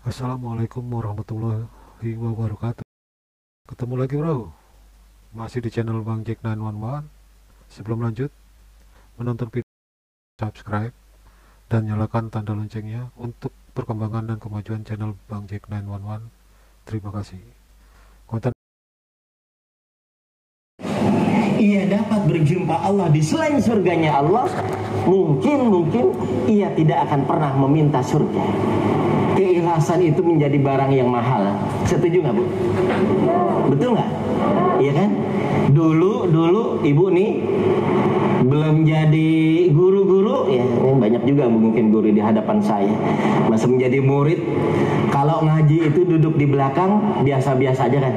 Assalamualaikum warahmatullahi wabarakatuh. Ketemu lagi bro, masih di channel Bang Jack 911. Sebelum lanjut menonton video, subscribe dan nyalakan tanda loncengnya untuk perkembangan dan kemajuan channel Bang Jack 911. Terima kasih. Konten ia dapat berjumpa Allah di selain surganya Allah, mungkin ia tidak akan pernah meminta surga. Keikhlasan itu menjadi barang yang mahal. Setuju nggak Bu? Betul nggak? Iya kan? Dulu ibu nih belum jadi guru-guru ya, ini banyak juga mungkin guru di hadapan saya. Masa menjadi murid, kalau ngaji itu duduk di belakang biasa-biasa aja kan.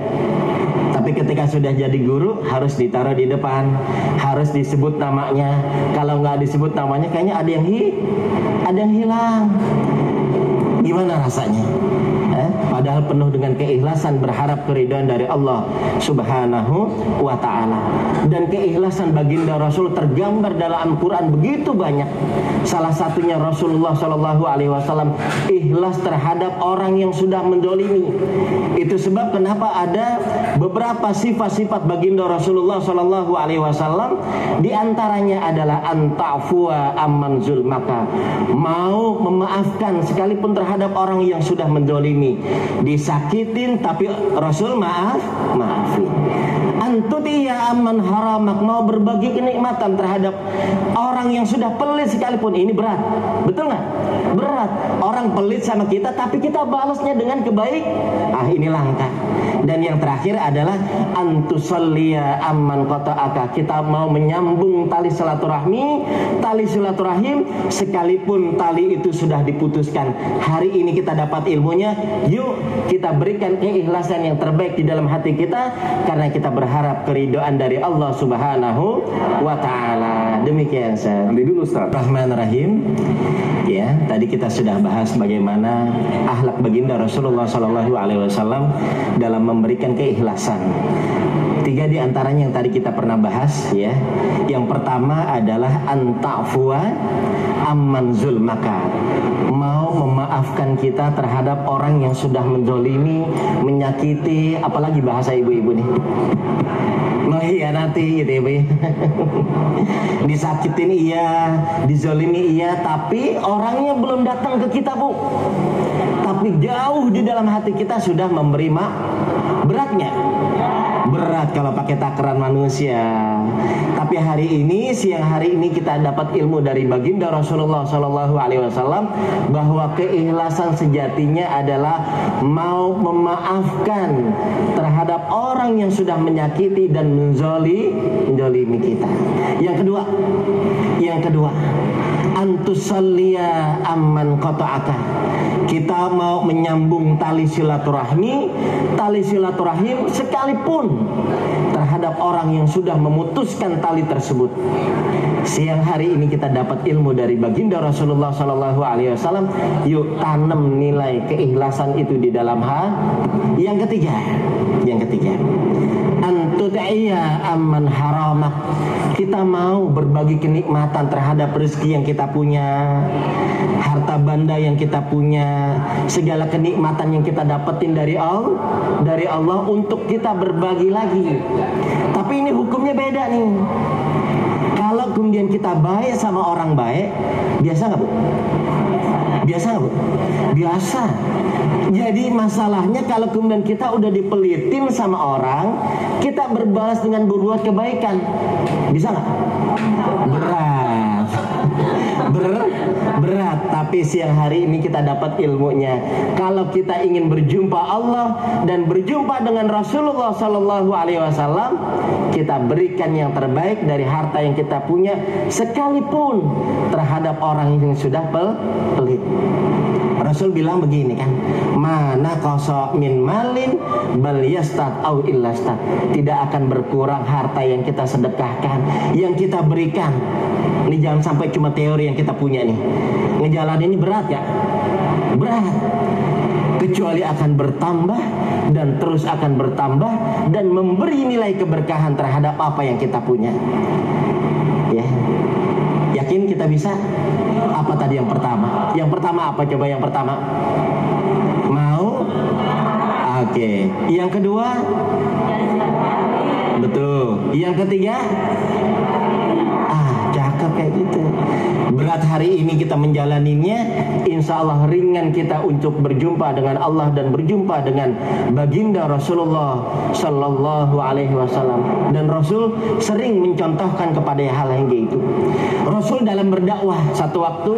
Tapi ketika sudah jadi guru harus ditaruh di depan, harus disebut namanya. Kalau nggak disebut namanya kayaknya ada yang hilang. Gimana rasanya? Padahal penuh dengan keikhlasan berharap keridhaan dari Allah Subhanahu wa ta'ala. Dan keikhlasan baginda Rasul tergambar dalam Al-Quran begitu banyak. Salah satunya Rasulullah SAW ikhlas terhadap orang yang sudah menzalimi. Itu sebab kenapa ada beberapa sifat-sifat baginda Rasulullah SAW, di antaranya adalah anta'fuwa amman zulmaka, mau memaafkan sekalipun terhadap orang yang sudah menzalimi. Disakitin tapi Rasul maafin. Antutiya aman haramak, mau berbagi kenikmatan terhadap orang yang sudah pelit sekalipun. Ini berat, betul nggak? Berat. Orang pelit sama kita tapi kita balasnya dengan kebaik. Ini langka. Dan yang terakhir adalah antusalliya amman qata'aka, kita mau menyambung tali silaturahim sekalipun tali itu sudah diputuskan. Hari ini kita dapat ilmunya, yuk kita berikan keikhlasan yang terbaik di dalam hati kita karena kita berharap keridhaan dari Allah Subhanahu wa ta'ala. Demikian Ustaz. Nanti dulu Ustaz. Rahmanirrahim. Ya, tadi kita sudah bahas bagaimana akhlak baginda Rasulullah SAW dalam memberikan keikhlasan. 3 di antaranya yang tadi kita pernah bahas ya. Yang pertama adalah anta'fuwa amman zulmaka, mau memaafkan kita terhadap orang yang sudah menzalimi, menyakiti, apalagi bahasa ibu-ibu nih, mengkhianati gitu ya Bu. Disakitin iya, dizalimi iya, tapi orangnya belum datang ke kita Bu. Tapi jauh di dalam hati kita sudah memberi beratnya. Berat kalau pakai takaran manusia. Tapi siang hari ini kita dapat ilmu dari baginda Rasulullah SAW bahwa keikhlasan sejatinya adalah mau memaafkan terhadap orang yang sudah menyakiti dan menzalimi kita. Yang kedua, antusalliya amman qata'aka, kita mau menyambung tali silaturahim sekalipun terhadap orang yang sudah memutuskan tali tersebut. Siang hari ini kita dapat ilmu dari baginda Rasulullah SAW. Yuk tanam nilai keikhlasan itu di dalam hati. Yang ketiga, antudaiya amman haramak, kita mau berbagi kenikmatan terhadap rezeki yang kita punya, harta benda yang kita punya, segala kenikmatan yang kita dapetin dari Allah untuk kita berbagi lagi. Tapi ini hukumnya beda nih. Kalau kemudian kita baik sama orang baik, biasa nggak Bu? Biasa. Jadi masalahnya kalau kemudian kita udah dipelitin sama orang, kita berbalas dengan berbuat kebaikan, bisa nggak? Berat. Tapi siang hari ini kita dapat ilmunya. Kalau kita ingin berjumpa Allah dan berjumpa dengan Rasulullah SAW, kita berikan yang terbaik dari harta yang kita punya, sekalipun terhadap orang yang sudah pelit. Rasul bilang begini kan, mana qasa min malin bal yastad au illastad, tidak akan berkurang harta yang kita sedekahkan, yang kita berikan. Ini jangan sampai cuma teori yang kita punya nih. Ngejalanin ini berat ya? Berat. Kecuali akan bertambah dan terus akan bertambah dan memberi nilai keberkahan terhadap apa yang kita punya. Ya. Yakin kita bisa? Apa tadi yang pertama? Yang pertama apa? Coba yang pertama. Oke. Yang kedua? Betul. Yang ketiga? Cakep kayak gitu. Berat hari ini kita menjalaninya, insya Allah ringan kita untuk berjumpa dengan Allah dan berjumpa dengan baginda Rasulullah Sallallahu Alaihi Wasallam. Dan Rasul sering mencontohkan kepada hal yang gitu. Rasul dalam berdakwah satu waktu,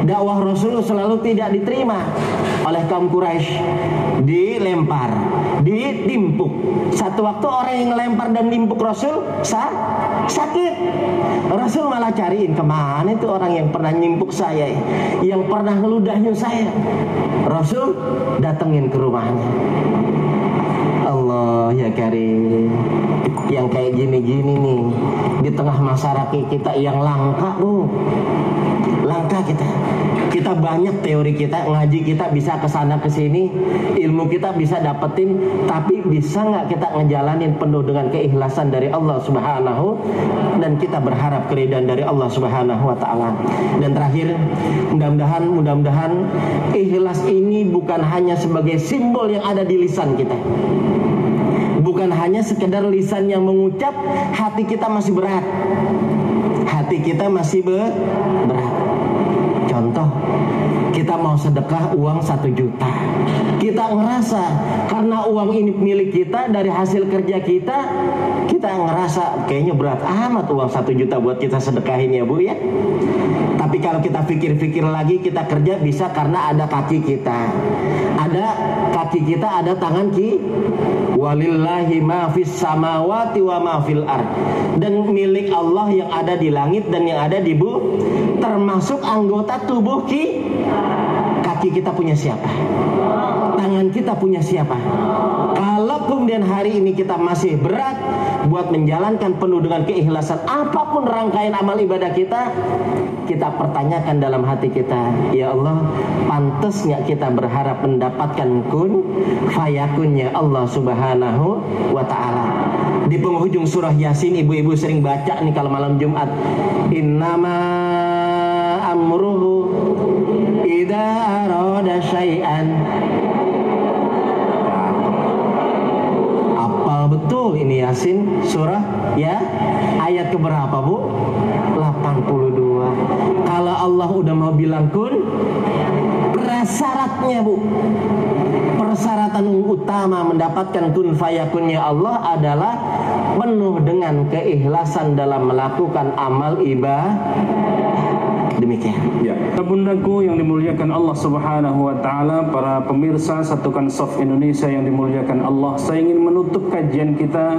dakwah Rasul selalu tidak diterima oleh kaum Quraisy, dilempar, ditimpuk. Satu waktu orang yang lempar dan nimpuk Rasul sakit. Rasul malah cariin, kemana itu orang yang pernah nyimpuk saya, yang pernah ngeludahnya saya. Rasul datengin ke rumahnya. Allah ya Karim, yang kayak gini-gini nih di tengah masyarakat kita yang langka, langka kita banyak teori kita, ngaji kita bisa kesana kesini, ilmu kita bisa dapetin, tapi bisa nggak kita ngejalanin penuh dengan keikhlasan dari Allah Subhanahu, dan kita berharap keridhaan dari Allah Subhanahu wa Ta'ala. Dan terakhir, mudah-mudahan ikhlas ini bukan hanya sebagai simbol yang ada di lisan kita, bukan hanya sekedar lisan yang mengucap, hati kita masih berat, hati kita masih berat. Contoh, kita mau sedekah uang 1 juta, kita ngerasa karena uang ini milik kita, dari hasil kerja kita ngerasa kayaknya berat amat uang 1 juta buat kita sedekahin ya Bu ya. Tapi kalau kita pikir-pikir lagi, kita kerja bisa karena ada kaki kita, ada tangan walillahi ma fis samawati wa ma fil ard, dan milik Allah yang ada di langit dan yang ada di bumi, termasuk anggota tubuh kaki kita punya siapa, tangan kita punya siapa. Kalau kemudian hari ini kita masih berat buat menjalankan penuh dengan keikhlasan apapun rangkaian amal ibadah kita pertanyakan dalam hati kita, ya Allah, pantas nggak kita berharap mendapatkan kun fayakunnya Allah Subhanahu wa Ta'ala. Di penghujung surah Yasin, ibu-ibu sering baca nih kalau malam Jumat, innama amruhu idza arada syai'an. Apal betul ini Yasin surah ya, ayat keberapa Bu? 82. Kalau Allah udah mau bilang kun, prasyaratnya Bu, persyaratan utama mendapatkan kun fayakunnya Allah adalah penuh dengan keikhlasan dalam melakukan amal ibadah. Demikian. Ya, bundaku yang dimuliakan Allah Subhanahu wa Ta'ala, para pemirsa Satukan Soft Indonesia yang dimuliakan Allah, saya ingin menutup kajian kita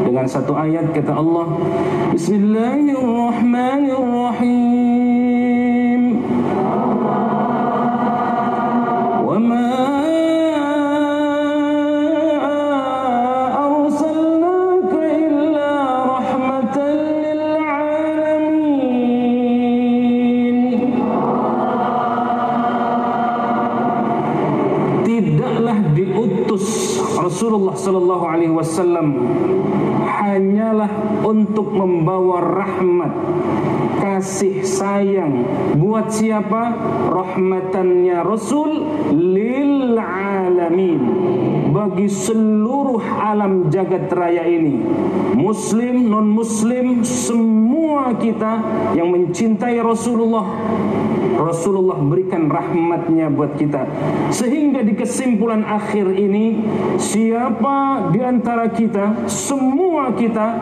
dengan satu ayat, kata Allah, Bismillahirrahmanirrahim. Wa ma Rasulullah Sallallahu Alaihi Wasallam hanyalah untuk membawa rahmat, kasih sayang buat siapa? Rahmatannya Rasul lil alamin, bagi seluruh alam jagat raya ini, muslim, non muslim, semua kita yang mencintai Rasulullah berikan rahmatnya buat kita. Sehingga di kesimpulan akhir ini, siapa di antara kita, semua kita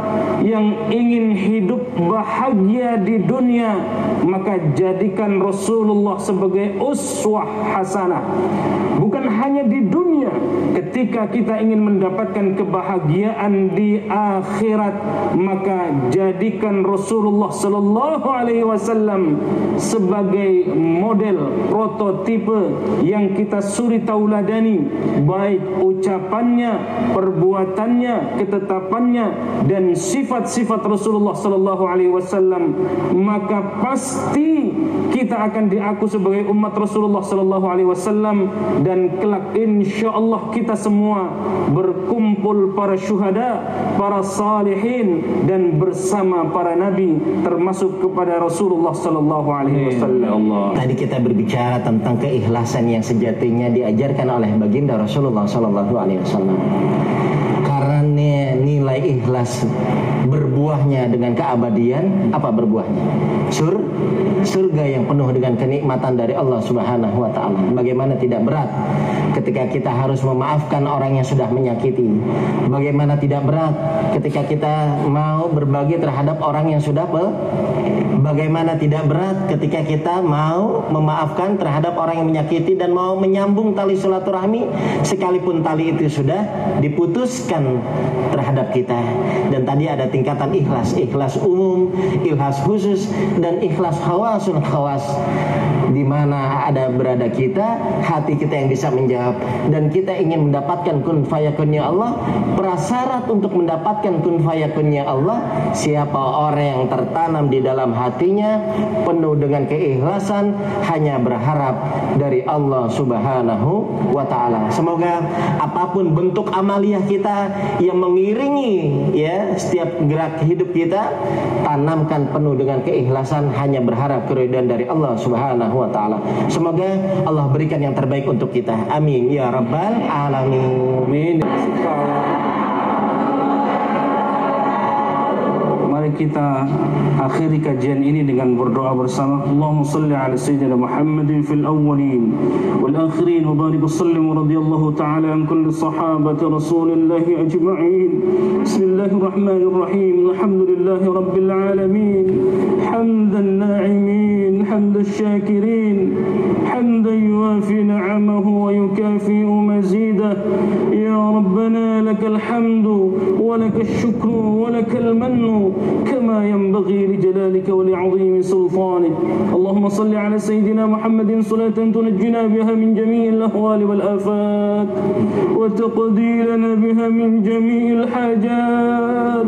yang ingin hidup bahagia di dunia, maka jadikan Rasulullah sebagai uswah hasanah. Bukan hanya di dunia, ketika kita ingin mendapatkan kebahagiaan di akhirat, maka jadikan Rasulullah Sallallahu Alaihi Wasallam sebagai model, prototipe yang kita suri tauladani, baik ucapannya, perbuatannya, ketetapannya, dan sifat-sifat Rasulullah Sallallahu Alaihi Wasallam, maka pasti kita akan diaku sebagai umat Rasulullah Sallallahu Alaihi Wasallam, dan kelak insya Allah kita semua semua berkumpul para syuhada, para salihin, dan bersama para nabi, termasuk kepada Rasulullah sallallahu alaihi wasallam. Tadi kita berbicara tentang keikhlasan yang sejatinya diajarkan oleh baginda Rasulullah sallallahu alaihi wasallam. Karena nilai ikhlas berbuahnya dengan keabadian, apa berbuahnya? Surga yang penuh dengan kenikmatan dari Allah Subhanahu wa taala. Bagaimana tidak berat ketika kita harus memaafkan orang yang sudah menyakiti. Bagaimana tidak berat ketika kita mau berbagi terhadap orang yang sudah bagaimana tidak berat ketika kita mau memaafkan terhadap orang yang menyakiti dan mau menyambung tali silaturahmi sekalipun tali itu sudah diputuskan terhadap kita. Dan tadi ada tingkatan ikhlas umum, ikhlas khusus, dan ikhlas khawasul khawas, di mana ada berada kita, hati kita yang bisa menjawab, dan kita ingin mendapatkan kun fayakunnya Allah. Prasyarat untuk mendapatkan kun fayakunnya Allah, siapa orang yang tertanam di dalam hatinya penuh dengan keikhlasan, hanya berharap dari Allah Subhanahu wa taala. Semoga apapun bentuk amaliyah kita yang mengiringi ya setiap gerak hidup kita, tanamkan penuh dengan keikhlasan, hanya berharap keridhaan dari Allah Subhanahu wa taala. Semoga Allah berikan yang terbaik untuk kita. Amin ya rabbal alamin. Mari kita akhiri kajian ini dengan berdoa bersama. Allahumma salli ala sayyidina Muhammadin fil awwalin wal akhirin wa barik sallim wa radiyallahu ta'ala an kulli sahabati rasulillahi ajma'in. Bismillahirrahmanirrahim. Alhamdulillahi rabbil alamin. Hamdan na'imin, hamdan syakirin, hamdan yuafi ni'amahu wa yukafi'u mazidah. Ya Rabbana lakal hamdu wa lakal syukru wa lakal mannu كما ينبغي لجلالك ولعظيم سلطانك. اللهم صل على سيدنا محمد صلاة تنجينا بها من جميع الأهوال والآفات وتقضي لنا بها من جميع الحاجات.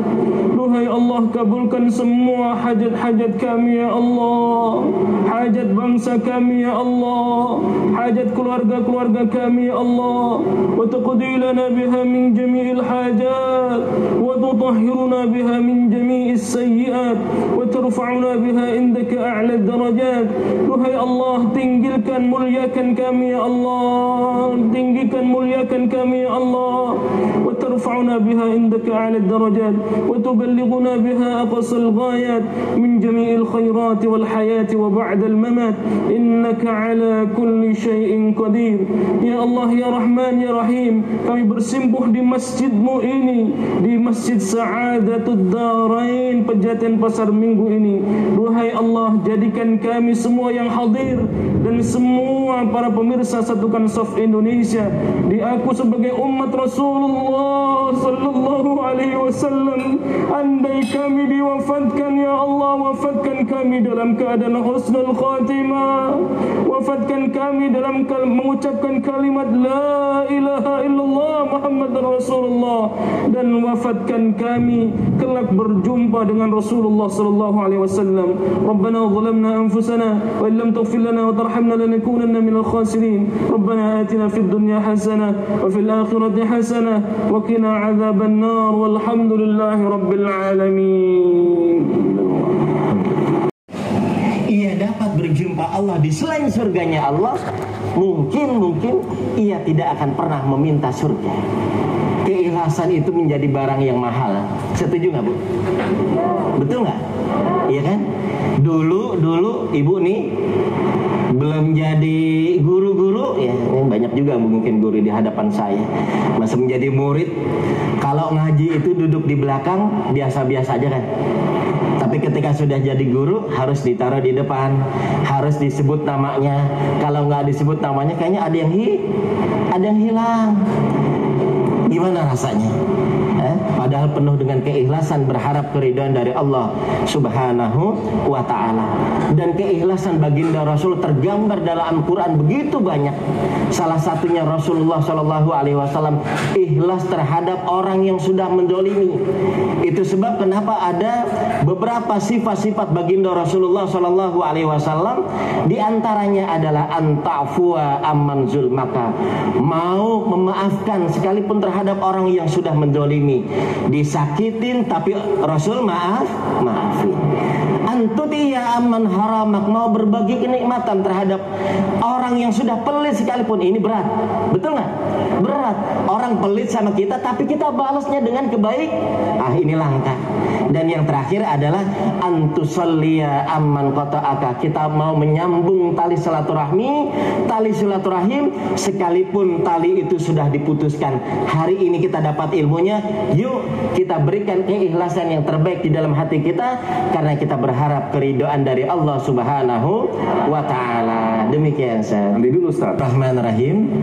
Duhai Allah, kabulkan semua hajat-hajat kami ya Allah, hajat bangsa kami ya Allah, hajat keluarga-keluarga kami ya Allah. Wa taqdi lana biha min jami'il hajat wa tutahhiruna biha min jami'is sayyi'at wa tarfa'una biha indaka a'la darajat. Duhai Allah, tinggikan muliakan kami ya Allah, tinggikan muliakan kami ya Allah. Wa tarfa'una biha indaka a'la darajat wa تبلغنا بها أقصى الغايات من جميع الخيرات والحياة وبعد الممات إنك على كل شيء قدير. Ya Allah, ya Rahman, ya Rahim, kami bersimpuh di masjidmu ini, di Masjid Sa'adatud Darain Pejaten Pasar Minggu ini. Duhai Allah, jadikan kami semua yang hadir dan semua para pemirsa Satukan Shaf Indonesia diaku sebagai umat Rasulullah sallallahu alaihi wasallam. Andai kami diwafatkan ya Allah, wafatkan kami dalam keadaan husnul khatimah, wafatkan kami dalam mengucapkan kalimat la ilaha illallah Muhammadar Rasulullah, dan wafatkan kami kelak berjumpa dengan Rasulullah sallallahu alaihi wasallam. Rabbana zalamna anfusana wa illam taghfir lana wa tarhamna lanakunanna minal khasirin. Rabbana atina fid dunya hasanah wa fil akhirati hasanah wa qina adzaban nar. Walhamdulillahi rabbil alamin. Ia dapat berjumpa Allah di selain surganya Allah, mungkin ia tidak akan pernah meminta surga. Keikhlasan itu menjadi barang yang mahal. Setuju nggak Bu? Betul nggak? Iya kan? Dulu ibu nih belum jadi guru-guru ya, banyak juga mungkin guru di hadapan saya. Masa menjadi murid, kalau ngaji itu duduk di belakang biasa-biasa aja kan. Tapi ketika sudah jadi guru harus ditaruh di depan, harus disebut namanya. Kalau nggak disebut namanya kayaknya ada yang hilang. Gimana rasanya? Padahal penuh dengan keikhlasan berharap keridhaan dari Allah Subhanahu wa ta'ala. Dan keikhlasan baginda Rasul tergambar dalam Al-Quran begitu banyak. Salah satunya Rasulullah Shallallahu Alaihi Wasallam ikhlas terhadap orang yang sudah menzalimi. Itu sebab kenapa ada beberapa sifat-sifat baginda Rasulullah Shallallahu Alaihi Wasallam, diantaranya adalah anta'fua amman zulmaka, mau memaafkan sekalipun terhadap orang yang sudah menzalimi. Disakitin tapi Rasul maafin. Antutiya amman haramak, mau berbagi kenikmatan terhadap orang yang sudah pelit sekalipun. Ini berat, betul nggak? Berat. Orang pelit sama kita tapi kita balasnya dengan kebaik. Ini langka. Dan yang terakhir adalah antusalliya amman qata'aka, kita mau menyambung tali silaturahim sekalipun tali itu sudah diputuskan. Hari ini kita dapat ilmunya, yuk kita berikan keikhlasan yang terbaik di dalam hati kita, karena kita berharap keridhaan dari Allah Subhanahu wa Ta'ala. Demikian Ustaz. Nanti dulu Ustaz. Rahmanirrahim.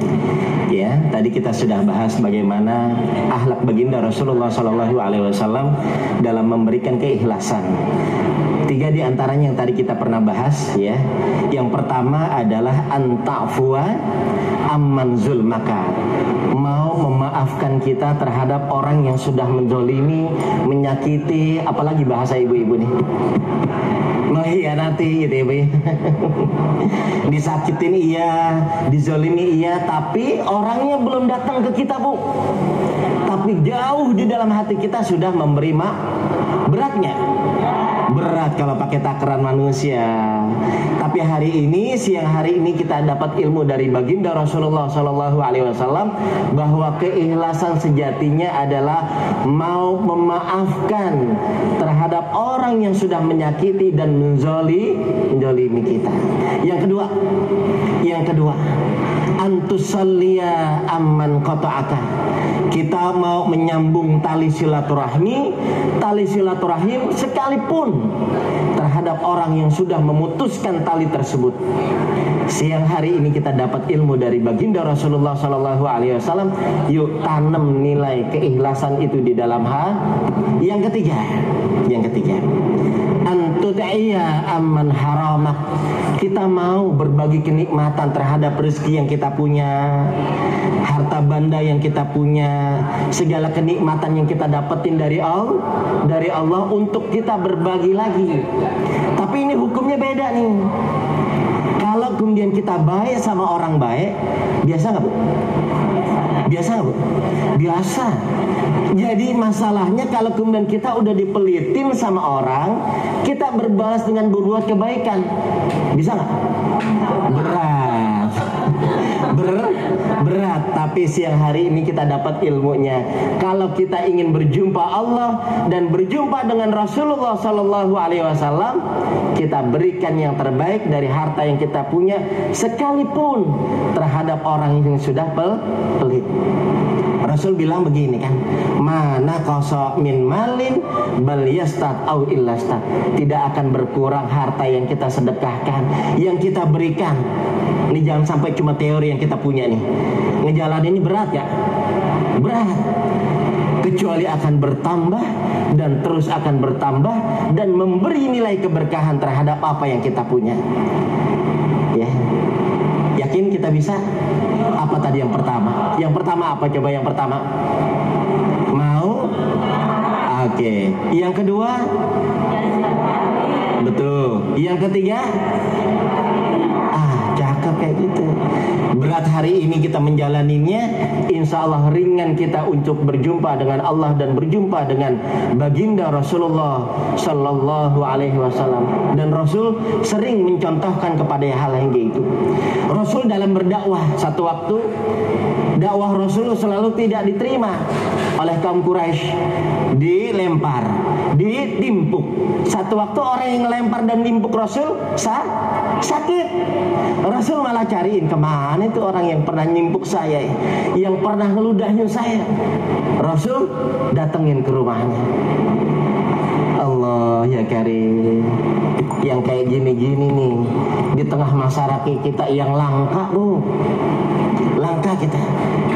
Ya, tadi kita sudah bahas bagaimana akhlak baginda Rasulullah Shallallahu Alaihi Wasallam dalam memberikan keikhlasan. 3 di antaranya yang tadi kita pernah bahas, ya. Yang pertama adalah anta'fua amman zulmaka, mau memaafkan kita terhadap orang yang sudah menzalimi, menyakiti, apalagi bahasa ibu-ibu nih, mengkhianati gitu ya Bu. Disakitin iya, dizalimi iya, tapi orangnya belum datang ke kita Bu, tapi jauh di dalam hati kita sudah memberi beratnya. Berat kalau pakai takaran manusia. Tapi siang hari ini kita dapat ilmu dari baginda Rasulullah Shallallahu Alaihi Wasallam bahwa keikhlasan sejatinya adalah mau memaafkan terhadap orang yang sudah menyakiti dan menzalimi kita. Yang kedua, antusalliya amman qata'aka, kita mau menyambung tali silaturahim sekalipun terhadap orang yang sudah memutuskan tali tersebut. Siang hari ini kita dapat ilmu dari baginda Rasulullah Shallallahu Alaihi Wasallam. Yuk tanam nilai keikhlasan itu di dalam hati. Yang ketiga, antutaiya amman haramak, kita mau berbagi kenikmatan terhadap rezeki yang kita punya, harta benda yang kita punya, segala kenikmatan yang kita dapetin dari Allah untuk kita berbagi lagi. Tapi ini hukumnya beda nih. Kalau kemudian kita baik sama orang baik, biasa nggak Bu? Biasa. Jadi masalahnya kalau kemudian kita udah dipelitin sama orang, kita berbalas dengan berbuat kebaikan, bisa nggak? Berat. Tapi siang hari ini kita dapat ilmunya. Kalau kita ingin berjumpa Allah dan berjumpa dengan Rasulullah Sallallahu Alaihi Wasallam, kita berikan yang terbaik dari harta yang kita punya, sekalipun terhadap orang yang sudah pelit. Rasul bilang begini kan, mana koso min malin bal yastad au illastad, tidak akan berkurang harta yang kita sedekahkan, yang kita berikan. Ini jangan sampai cuma teori yang kita punya nih. Ngejalanin ini berat ya, berat. Kecuali akan bertambah dan terus akan bertambah dan memberi nilai keberkahan terhadap apa yang kita punya. Ya, yakin kita bisa? Apa tadi yang pertama? Yang pertama apa? Coba yang pertama. Mau? Oke. Yang kedua? Betul. Yang ketiga? Cakep kayak gitu. Berat hari ini kita menjalaninya, insya Allah ringan kita untuk berjumpa dengan Allah dan berjumpa dengan baginda Rasulullah Sallallahu Alaihi Wasallam. Dan Rasul sering mencontohkan kepada hal yang gitu. Rasul dalam berdakwah, satu waktu dakwah Rasul selalu tidak diterima oleh kaum Quraisy, dilempar, ditimpuk. Satu waktu orang yang lempar dan nimpuk Rasul sakit. Rasul malah cariin, kemana itu orang yang pernah nyimpuk saya, yang pernah ngeludahin saya. Rasul datengin ke rumahnya. Allah ya Karim, yang kayak gini-gini nih di tengah masyarakat kita yang langka Bu, langka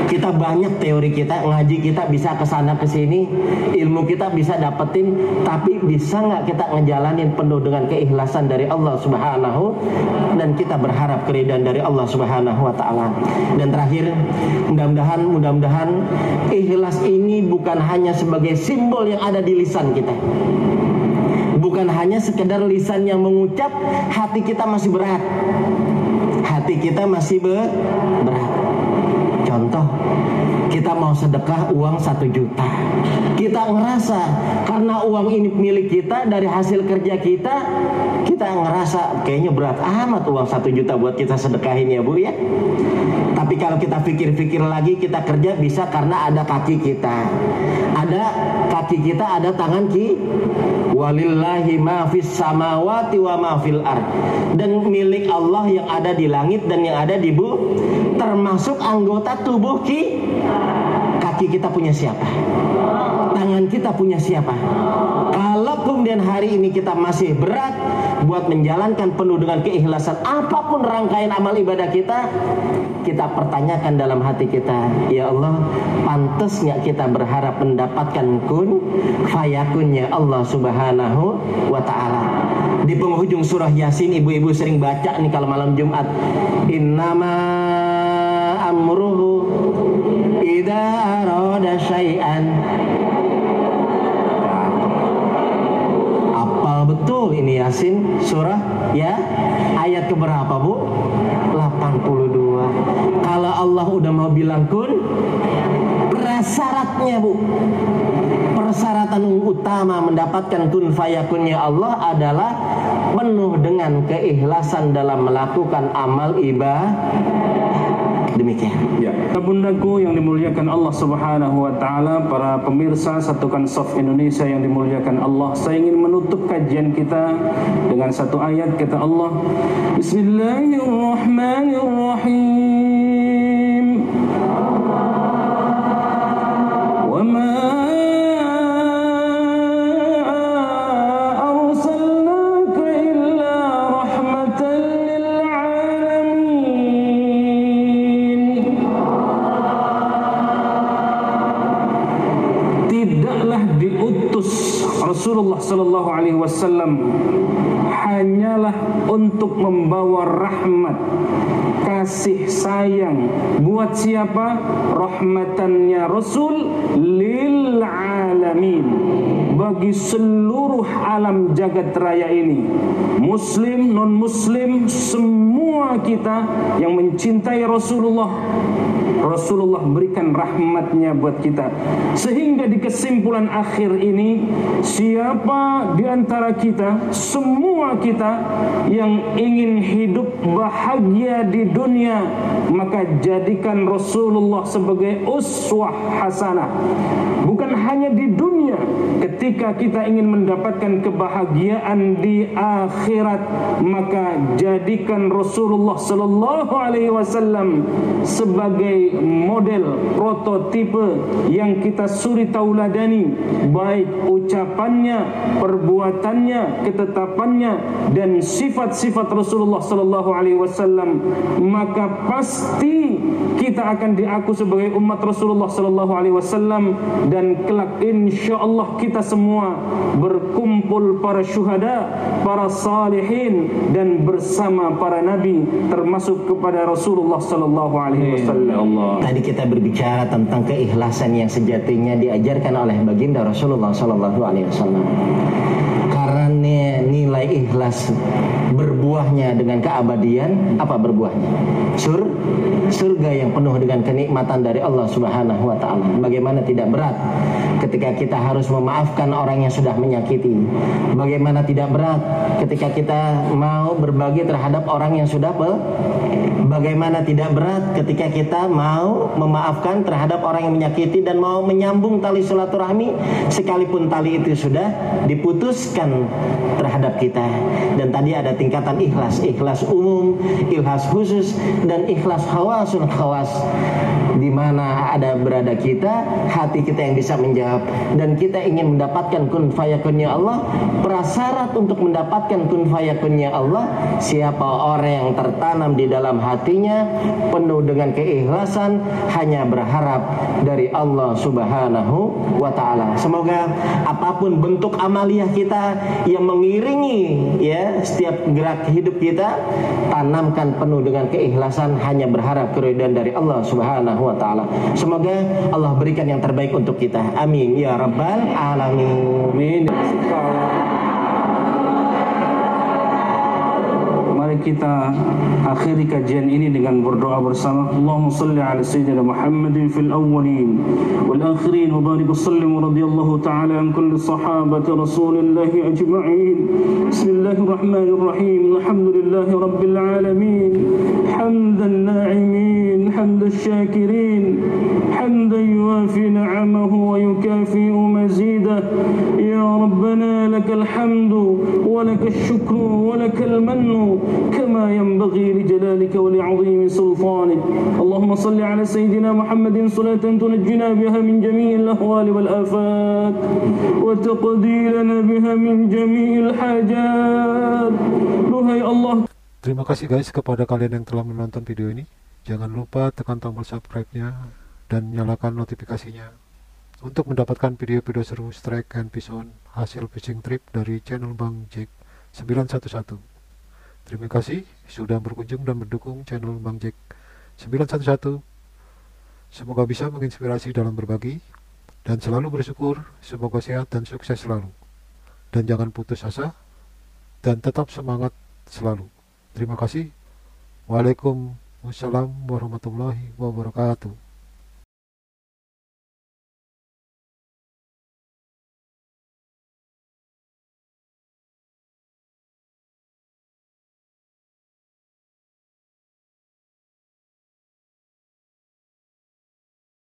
kita banyak teori kita, ngaji kita bisa kesana kesini, ilmu kita bisa dapetin, tapi bisa nggak kita ngejalanin penuh dengan keikhlasan dari Allah Subhanahu, dan kita berharap keridhaan dari Allah Subhanahu wa Ta'ala. Dan terakhir, mudah-mudahan ikhlas ini bukan hanya sebagai simbol yang ada di lisan kita, bukan hanya sekedar lisan yang mengucap, hati kita masih berat, hati kita masih berat. Contoh, kita mau sedekah uang 1 juta, kita ngerasa karena uang ini milik kita dari hasil kerja kita, kita ngerasa kayaknya berat amat uang 1 juta buat kita sedekahin ya Bu ya. Tapi kalau kita pikir-pikir lagi, kita kerja bisa karena ada kaki kita, ada kaki kita, ada tangan walillahi ma fis samawati wa ma fil ard, dan milik Allah yang ada di langit dan yang ada di bumi, termasuk anggota tubuh kaki kita punya siapa, tangan kita punya siapa. Kalau kemudian hari ini kita masih berat buat menjalankan penuh dengan keikhlasan apapun rangkaian amal ibadah kita, kita pertanyakan dalam hati kita, ya Allah, pantas nggak kita berharap mendapatkan kun fayakunnya Allah Subhanahu wa Ta'ala. Di penghujung surah Yasin, ibu-ibu sering baca nih kalau malam Jumat, innama amruhu idza arada syai'an. Apal betul ini Yasin surah ya, ayat keberapa Bu? 82. Kalau Allah udah mau bilang kun, prasyaratnya Bu, persyaratan utama mendapatkan kun fayakunnya Allah adalah penuh dengan keikhlasan dalam melakukan amal ibadah. Demikian. Ya, bundaku yang dimuliakan Allah Subhanahu wa Ta'ala, para pemirsa Satukan Soft Indonesia yang dimuliakan Allah, saya ingin menutup kajian kita dengan satu ayat kata Allah, Bismillahirrahmanirrahim. Wa ma Rasulullah Sallallahu Alaihi Wasallam hanyalah untuk membawa rahmat, kasih sayang buat siapa? Rahmatannya Rasul lil alamin, bagi seluruh alam jagat raya ini, muslim, non muslim, semua kita yang mencintai Rasulullah, Rasulullah berikan rahmatnya buat kita. Sehingga di kesimpulan akhir ini, siapa di antara kita, semua kita yang ingin hidup bahagia di dunia, maka jadikan Rasulullah sebagai uswah hasanah. Bukan hanya di dunia, ketika kita ingin mendapatkan kebahagiaan di akhirat, maka jadikan Rasulullah Sallallahu Alaihi Wasallam sebagai model, prototipe yang kita suri tauladani, baik ucapannya, perbuatannya, ketetapannya, dan sifat-sifat Rasulullah Sallallahu Alaihi Wasallam, maka pasti kita akan diaku sebagai umat Rasulullah Sallallahu Alaihi Wasallam, dan kelak insyaallah kita semua berkumpul para syuhada, para salihin, dan bersama para nabi, termasuk kepada Rasulullah Sallallahu Alaihi Wasallam. Tadi kita berbicara tentang keikhlasan yang sejatinya diajarkan oleh baginda Rasulullah Sallallahu Alaihi Wasallam. Karena nilai ikhlas berbuahnya dengan keabadian, apa berbuahnya? Surga yang penuh dengan kenikmatan dari Allah Subhanahu wa Ta'ala. Bagaimana tidak berat ketika kita harus memaafkan orang yang sudah menyakiti? Bagaimana tidak berat ketika kita mau berbagi terhadap orang yang sudah bagaimana tidak berat ketika kita mau memaafkan terhadap orang yang menyakiti dan mau menyambung tali silaturahmi sekalipun tali itu sudah diputuskan terhadap kita. Dan tadi ada tingkatan ikhlas, ikhlas umum, ikhlas khusus, dan ikhlas khawasul khawas, di mana ada berada kita, hati kita yang bisa menjawab, dan kita ingin mendapatkan kun fayakunnya Allah. Prasyarat untuk mendapatkan kun fayakunnya Allah, siapa orang yang tertanam di dalam hatinya penuh dengan keikhlasan, hanya berharap dari Allah Subhanahu wa ta'ala. Semoga apapun bentuk amaliyah kita yang mengiringi ya setiap gerak hidup kita, tanamkan penuh dengan keikhlasan, hanya berharap keridhaan dari Allah Subhanahu wa ta'ala. Semoga Allah berikan yang terbaik untuk kita. Amin ya rabbal alamin. Mari kita akhiri kajian ini dengan berdoa bersama. Allahumma salli ala sayyidina Muhammadin fil awwalin wal akhirin wa barik sallim radhiyallahu ta'ala an kulli sahabati Rasulillah ajma'in. Bismillahirrahmanirrahim. Alhamdulillahi rabbil alamin. Hamdan na'imin, hamdan syakirin, hamdan yuafi ni'amahu wa yukafi'u mazidah. Ya Rabbana lakal hamdu wa lakal syukru wa lakal mannu كما ينبغي لجلالك ولعظيم سلطانك. اللهم صل على سيدنا محمد صلاة تنجنا بها من جميع الأهوال والآفات وتقضي لنا بها من جميع الحاجات. Duhai Allah. Terima kasih guys kepada kalian yang telah menonton video ini. Jangan lupa tekan tombol subscribe-nya dan nyalakan notifikasinya untuk mendapatkan video-video seru strike and bison hasil fishing trip dari channel Bang Jack 911. Terima kasih sudah berkunjung dan mendukung channel Bang Jack 911. Semoga bisa menginspirasi dalam berbagi dan selalu bersyukur. Semoga sehat dan sukses selalu. Dan jangan putus asa dan tetap semangat selalu. Terima kasih. Waalaikumsalam warahmatullahi wabarakatuh.